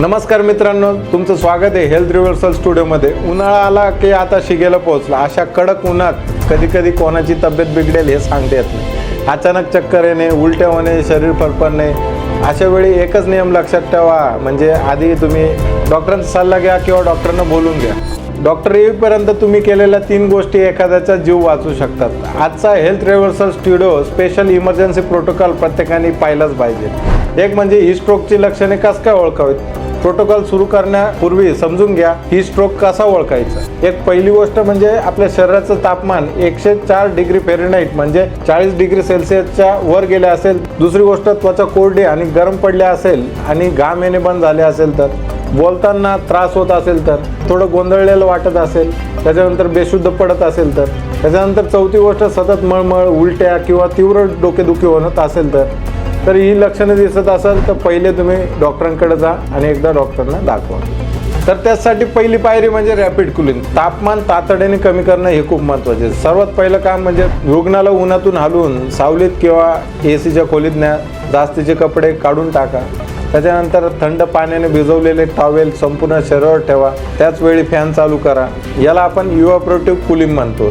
नमस्कार मित्रांनो, तुमचं स्वागत आहे हेल्थ रिव्हर्सल स्टुडिओमध्ये। उन्हाळा आला की आता शिगेला पोहोचला। अशा कडक उन्हात कधी कधी कोणाची तब्येत बिघडेल हे सांगता येत नाही। अचानक चक्कर येणे, उलट्या होणे, शरीर फरफरणे, अशा वेळी एकच नियम लक्षात ठेवा, म्हणजे आधी तुम्ही डॉक्टरांचा सल्ला घ्या किंवा डॉक्टरना बोलून घ्या। डॉक्टर येईपर्यंत तुम्ही केलेल्या 3 गोष्टी एखाद्याचा जीव वाचू शकतात। आजचा health reversal studio special emergency protocol प्रत्येकाने पाहिलाच पाहिजे। एक म्हणजे ही स्ट्रोकची लक्षणे कसं काय ओळखावीत। प्रोटोकॉल सुरू करण्यापूर्वी समजून घ्या ही स्ट्रोक कसा ओळखायचा। एक पहिली गोष्ट म्हणजे आपल्या शरीराचं तापमान 104 डिग्री फॅरेनहाइट म्हणजे 40 डिग्री सेल्सिअसच्या वर गेले असेल। दुसरी गोष्ट त्वचा कोरडी आणि गरम पडले असेल आणि घाम येणे बंद झाले असेल तर, बोलताना त्रास होत असेल तर, थोडं गोंधळलेलं वाटत असेल, त्याच्यानंतर बेशुद्ध पडत असेल तर, त्याच्यानंतर चौथी गोष्ट सतत मळमळ, उलट्या किंवा तीव्र डोकेदुखी होत असेल तर ही लक्षणे दिसत असेल तर पहिले तुम्ही डॉक्टरांकडे जा आणि एकदा डॉक्टरांना दाखवा। तर त्यासाठी पहिली पायरी म्हणजे रॅपिड कूलिंग। तापमान तातडीने कमी करणं हे खूप महत्त्वाचे आहे। सर्वात पहिलं काम म्हणजे रुग्णाला उन्हातून हलवून सावलीत किंवा एसीच्या खोलीत न्या। जास्तीचे कपडे काढून टाका। त्याच्यानंतर थंड पाण्याने भिजवलेले टॉवेल संपूर्ण शरीरावर ठेवा। त्याच वेळी फॅन चालू करा, याला आपण इव्हॅपोरेटिव्ह कूलिंग म्हणतो।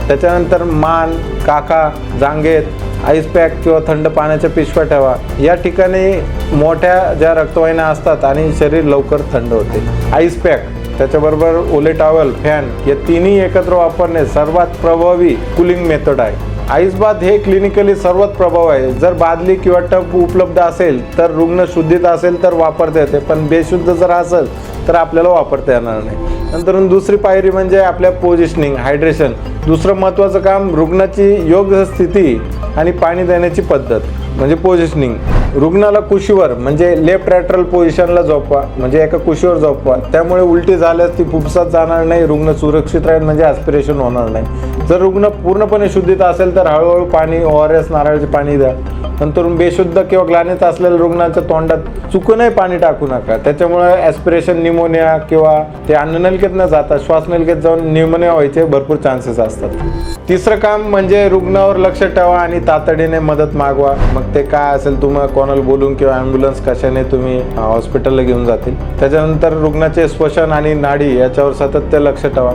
त्याच्यानंतर मान, काखा, जांघेत आईस पॅक किंवा थंड पाण्याच्या पिशव्या ठेवा। या ठिकाणी मोठ्या ज्या रक्तवाहिन्या असतात आणि शरीर लवकर थंड होते। आईस पॅक त्याच्याबरोबर ओले टॉवेल, फॅन हे तिन्ही एकत्र वापरणे सर्वात प्रभावी कूलिंग मेथड आहे। आईस बाथ हे क्लिनिकली सर्वात प्रभाव आहे। जर बादली किंवा टब उपलब्ध असेल तर रुग्ण शुद्धीत असेल तर वापरता येते, पण बेशुद्ध जर असेल तर आपल्याला वापरता येणार नाही। नंतर दुसरी पायरी म्हणजे आपल्या पोझिशनिंग, हायड्रेशन। दुसरं महत्त्वाचं काम रुग्णाची योग्य स्थिती आणि पाणी देण्याची पद्धत म्हणजे पोझिशनिंग। रुग्णाला कुशीवर म्हणजे लेफ्ट लॅटरल पोझिशनला झोपवा, म्हणजे एका कुशीवर झोपवा। त्यामुळे उलटी झाल्यास ती फुफ्फुसात जाणार नाही, रुग्ण सुरक्षित राहील म्हणजे ॲस्पिरेशन होणार नाही। जर रुग्ण पूर्णपणे शुद्धीत असेल तर हळूहळू पाणी, ORS, नारळाचे पाणी द्या। नंतर बेशुद्ध किंवा ग्लानीत असलेल्या रुग्णाच्या तोंडात चुकूनही पाणी टाकू नका, त्याच्यामुळे ॲस्पिरेशन, निमोनिया किंवा ते अन्ननलिकेत न जाता श्वासनलिकेत जाऊन निमोनिया व्हायचे भरपूर चान्सेस असतात। तिसरं काम म्हणजे रुग्णावर लक्ष ठेवा आणि तातडीने मदत मागवा। मग ते काय असेल, तुम्हाला कोणाला बोलून किंवा ॲम्ब्युलन्स कशाने तुम्ही हॉस्पिटलला घेऊन जातील। त्याच्यानंतर रुग्णाचे श्वसन आणि नाडी याच्यावर सतत ते लक्ष ठेवा।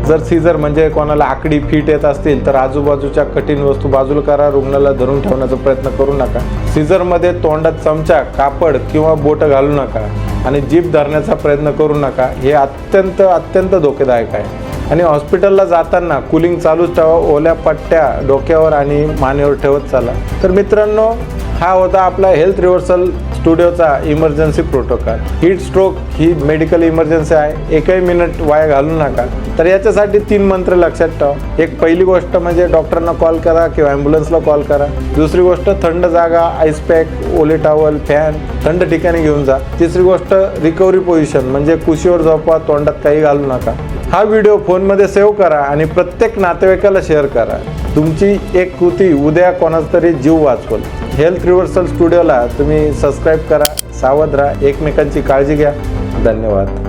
जर सीझर म्हणजे कोणाला आकडी फिट येत असतील तर आजूबाजूच्या कठीण वस्तू बाजूला करा, रुग्णाला धरून ठेवण्याचा प्रयत्न करू नका। सीझरमध्ये तोंडात चमचा, कापड किंवा बोट घालू नका आणि जीभ धरण्याचा प्रयत्न करू नका, हे अत्यंत धोकेदायक आहे। आणि हॉस्पिटलला जाताना कूलिंग चालूच ठेवा, ओल्या पट्ट्या डोक्यावर आणि मानेवर ठेवत चला। तर मित्रांनो, हा होता आपला हेल्थ रिव्हर्सल स्टुडिओचा इमर्जन्सी प्रोटोकॉल। हीट स्ट्रोक ही मेडिकल इमर्जन्सी आहे, एकही मिनिट वाया घालू नका। तर याच्यासाठी 3 मंत्र लक्षात ठेवा। एक पहिली गोष्ट म्हणजे डॉक्टरांना कॉल करा किंवा ॲम्ब्युलन्सला कॉल करा। दुसरी गोष्ट थंड जागा, आईस पॅक, ओले टॉवेल, फॅन, थंड ठिकाणी घेऊन जा। तिसरी गोष्ट रिकव्हरी पोझिशन म्हणजे कुशीवर झोपा, तोंडात काही घालू नका। हा व्हिडिओ फोनमध्ये सेव्ह करा आणि प्रत्येक नातेवाईकाला शेअर करा। तुमची एक कृती उद्या कोणाचा तरी जीव वाचवेल। हेल्थ रिव्हर्सल स्टुडिओला तुम्ही सबस्क्राईब करा, सावध राहा, एकमेकांची काळजी घ्या। धन्यवाद।